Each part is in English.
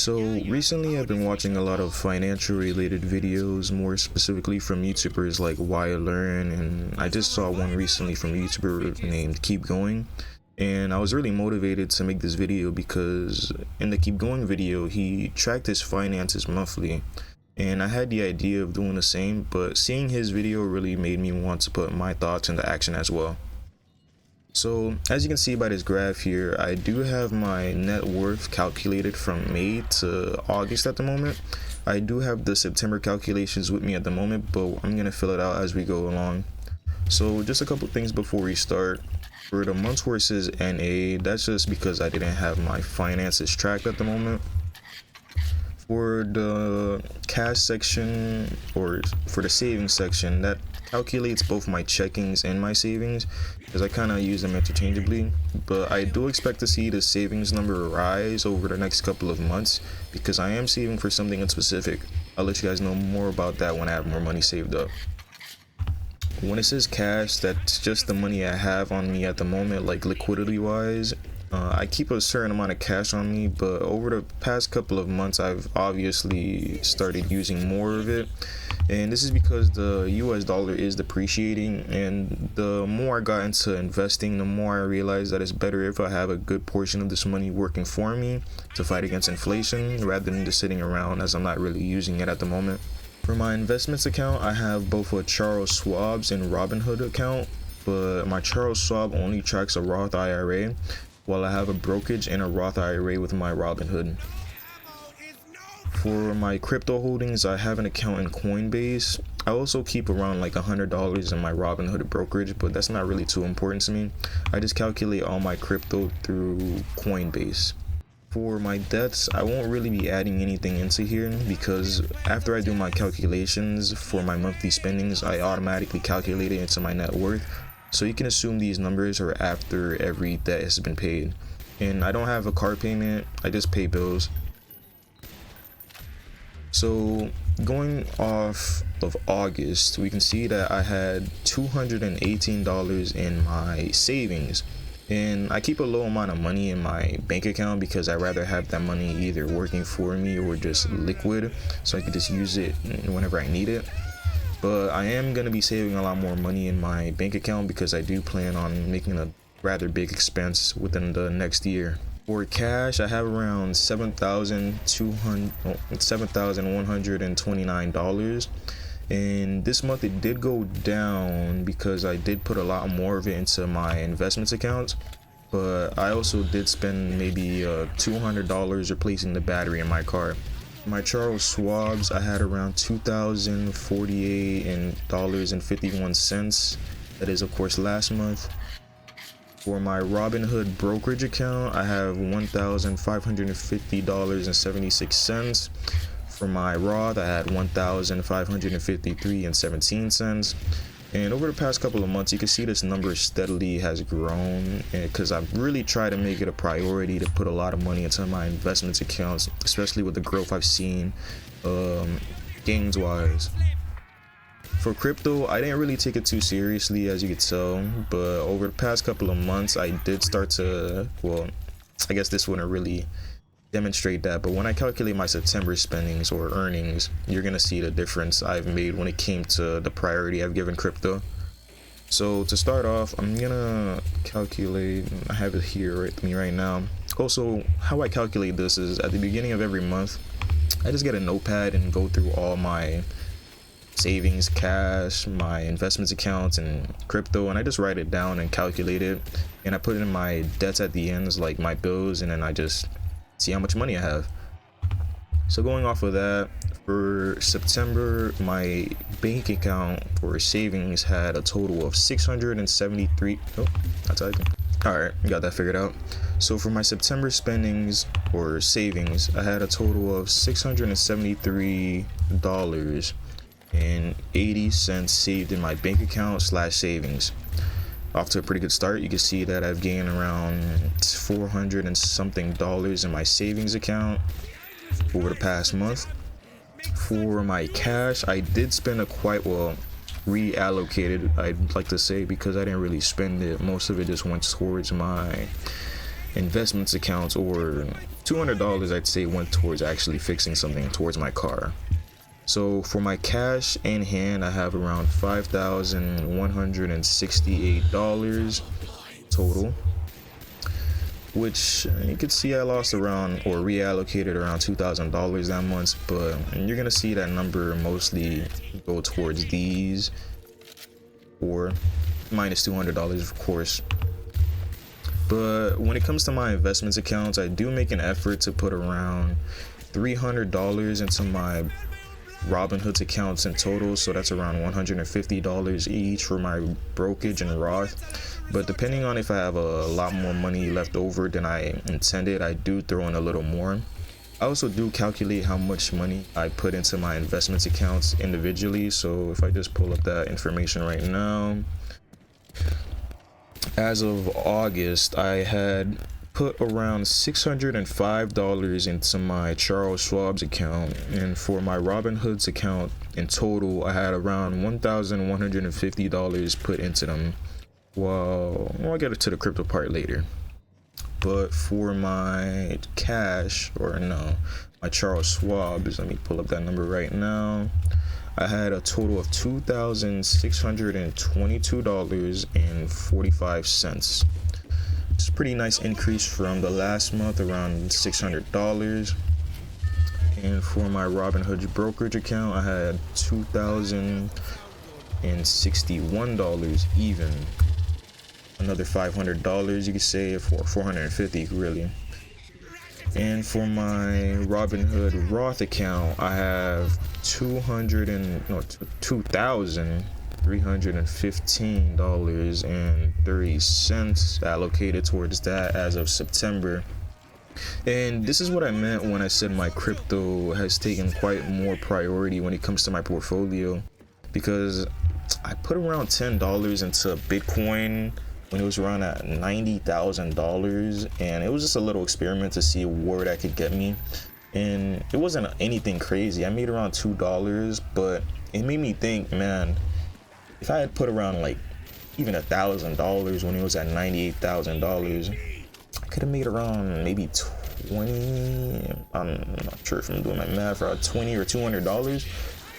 So recently I've been watching a lot of financial related videos, more specifically from YouTubers like Why I Learn, and I just saw one recently from a YouTuber named Keep Going, and I was really motivated to make this video because in the Keep Going video he tracked his finances monthly, and I had the idea of doing the same, but seeing his video really made me want to put my thoughts into action as well. So as you can see by this graph here, I do have my net worth calculated from May to August at the moment. I do have the September calculations with me at the moment, but I'm gonna fill it out as we go along. So just a couple things before we start. For the months where it says NA, that's just because I didn't have my finances tracked at the moment. For the cash section, or for the savings section, that calculates both my checkings and my savings, because I kind of use them interchangeably. But I do expect to see the savings number rise over the next couple of months because I am saving for something in specific. I'll let you guys know more about that when I have more money saved up. When it says cash, that's just the money I have on me at the moment, like liquidity wise. I keep a certain amount of cash on me, but over the past couple of months I've obviously started using more of it, and this is because the US dollar is depreciating, and the more I got into investing, the more I realized that it's better if I have a good portion of this money working for me to fight against inflation rather than just sitting around, as I'm not really using it at the moment. For my investments account, I have both a Charles Schwab's and Robinhood account, but my Charles Schwab only tracks a Roth IRA, while I have a brokerage and a Roth IRA with my Robinhood. For my crypto holdings, I have an account in Coinbase. I also keep around like $100 in my Robinhood brokerage, but that's not really too important to me. I just calculate all my crypto through Coinbase. For my debts, I won't really be adding anything into here because after I do my calculations for my monthly spendings, I automatically calculate it into my net worth. So you can assume these numbers are after every debt has been paid. And I don't have a car payment, I just pay bills. So going off of August, we can see that I had $218 in my savings. And I keep a low amount of money in my bank account because I rather have that money either working for me or just liquid, so I can just use it whenever I need it. But I am going to be saving a lot more money in my bank account because I do plan on making a rather big expense within the next year. For cash, I have around $7,129, and this month it did go down because I did put a lot more of it into my investments accounts, but I also did spend maybe $200 replacing the battery in my car. My Charles Schwab's, I had around $2,048.51. That is of course last month. For my Robinhood brokerage account, I have $1,550.76. For my Roth, I had $1,553.17. And over the past couple of months, you can see this number steadily has grown, because I've really tried to make it a priority to put a lot of money into my investments accounts, especially with the growth I've seen gains wise. For crypto, I didn't really take it too seriously, as you could tell, but over the past couple of months I did start to, well, I guess this wouldn't really demonstrate that, but when I calculate my September spendings or earnings, you're gonna see the difference I've made when it came to the priority I've given crypto. So to start off, I'm gonna calculate, I have it here with me right now. Also, how I calculate this is at the beginning of every month, I just get a notepad and go through all my savings, cash, my investments accounts, and crypto, and I just write it down and calculate it, and I put in my debts at the ends, like my bills, and then I just see how much money I have. So going off of that, for September, my bank account for savings had a total of 673. Oh, that's all right, got that figured out. So for my September spendings or savings, I had a total of $673.80 saved in my bank account / savings. Off to a pretty good start. You can see that I've gained around $400 and something in my savings account over the past month. For my cash, I did spend reallocated, I'd like to say, because I didn't really spend it. Most of it just went towards my investments accounts or $200 I'd say went towards actually fixing something towards my car. So for my cash in hand, I have around $5,168 total, which you can see I lost around, or reallocated around $2,000 that month, but you're gonna see that number mostly go towards these, or minus $200 of course. But when it comes to my investments accounts, I do make an effort to put around $300 into my Robinhood's accounts in total, so that's around $150 each for my brokerage and Roth. But depending on if I have a lot more money left over than I intended, I do throw in a little more. I also do calculate how much money I put into my investments accounts individually, so if I just pull up that information right now, as of August, I had put around $605 into my Charles Schwab's account, and for my Robinhood's account in total, I had around $1,150 put into them. Well, I'll get to the crypto part later. But for my cash, or no, my Charles Schwab's, let me pull up that number right now. I had a total of $2,622.45. It's a pretty nice increase from the last month, around $600. And for my Robinhood brokerage account, I had $2,061 even. Another $500, you could say, for $450 really. And for my Robinhood Roth account, I have $2,315.30 allocated towards that as of September. And this is what I meant when I said my crypto has taken quite more priority when it comes to my portfolio, because I put around $10 into Bitcoin when it was around at $90,000, and it was just a little experiment to see where that could get me, and it wasn't anything crazy. I made around $2, but it made me think, man, if I had put around like even $1,000 when it was at $98,000, I could have made around maybe 20, I'm not sure if I'm doing my math, around $20 or $200.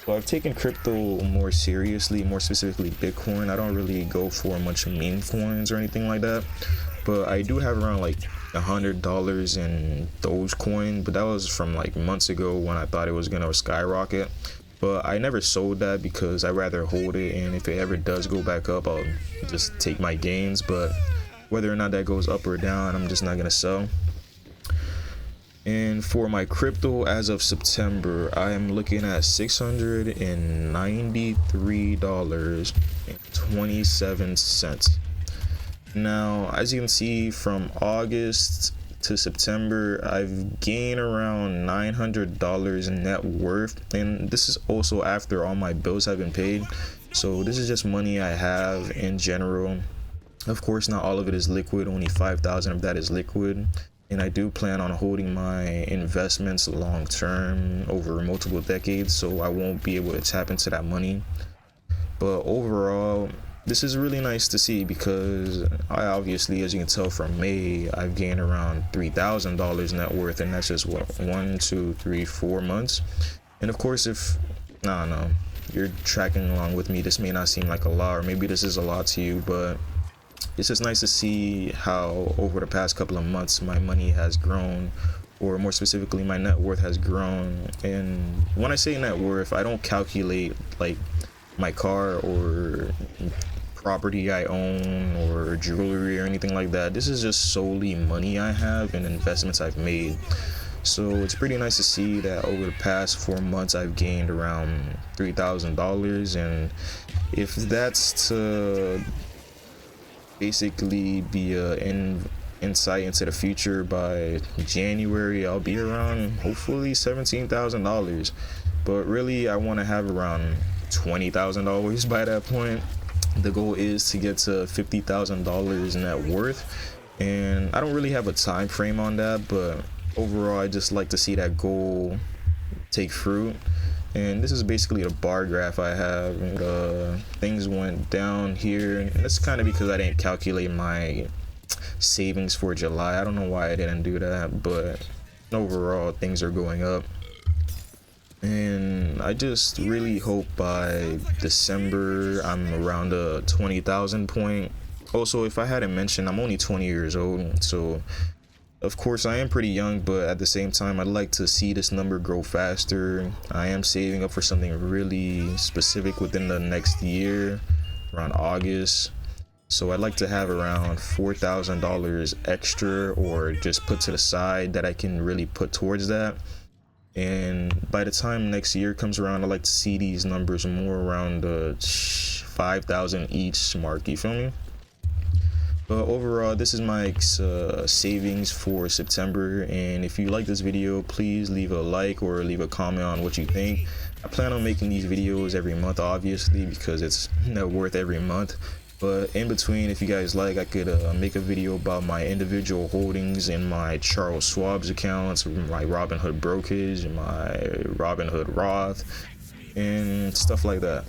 So I've taken crypto more seriously, more specifically Bitcoin. I don't really go for much meme coins or anything like that, but I do have around like $100 in Dogecoin, but that was from like months ago when I thought it was gonna skyrocket. But I never sold that because I'd rather hold it, and if it ever does go back up, I'll just take my gains. But whether or not that goes up or down, I'm just not gonna sell. And for my crypto as of September, I am looking at $693.27. Now, as you can see, from August to September, I've gained around $900 in net worth, and this is also after all my bills have been paid. So this is just money I have in general. Of course, not all of it is liquid, only 5,000 of that is liquid. And I do plan on holding my investments long term over multiple decades, so I won't be able to tap into that money. But overall, this is really nice to see, because I obviously, as you can tell from May, I've gained around $3,000 net worth, and that's just what, 1, 2, 3, 4 months. And of course, if no, you're tracking along with me, this may not seem like a lot, or maybe this is a lot to you, but it's just nice to see how over the past couple of months my money has grown, or more specifically my net worth has grown. And when I say net worth, I don't calculate like my car or property I own or jewelry or anything like that. This is just solely money I have and investments I've made. So it's pretty nice to see that over the past 4 months I've gained around $3,000, and if that's to basically be an insight into the future, by January I'll be around hopefully $17,000, but really I want to have around $20,000 by that point. The goal is to get to $50,000 net worth, and I don't really have a time frame on that, but overall I just like to see that goal take fruit. And this is basically the bar graph I have. Things went down here, and that's kind of because I didn't calculate my savings for July. I don't know why I didn't do that, but overall things are going up, and I just really hope by December I'm around a 20,000 point. Also, if I hadn't mentioned, I'm only 20 years old, so of course I am pretty young, but at the same time I'd like to see this number grow faster. I am saving up for something really specific within the next year, around August. So I'd like to have around $4,000 extra, or just put to the side, that I can really put towards that. And by the time next year comes around, I'd like to see these numbers more around the 5,000 each mark, you feel me? But overall, this is my savings for September, and if you like this video, please leave a like or leave a comment on what you think. I plan on making these videos every month, obviously, because it's worth every month. But in between, if you guys like, I could make a video about my individual holdings in my Charles Schwab's accounts, my Robinhood brokerage, and my Robinhood Roth, and stuff like that.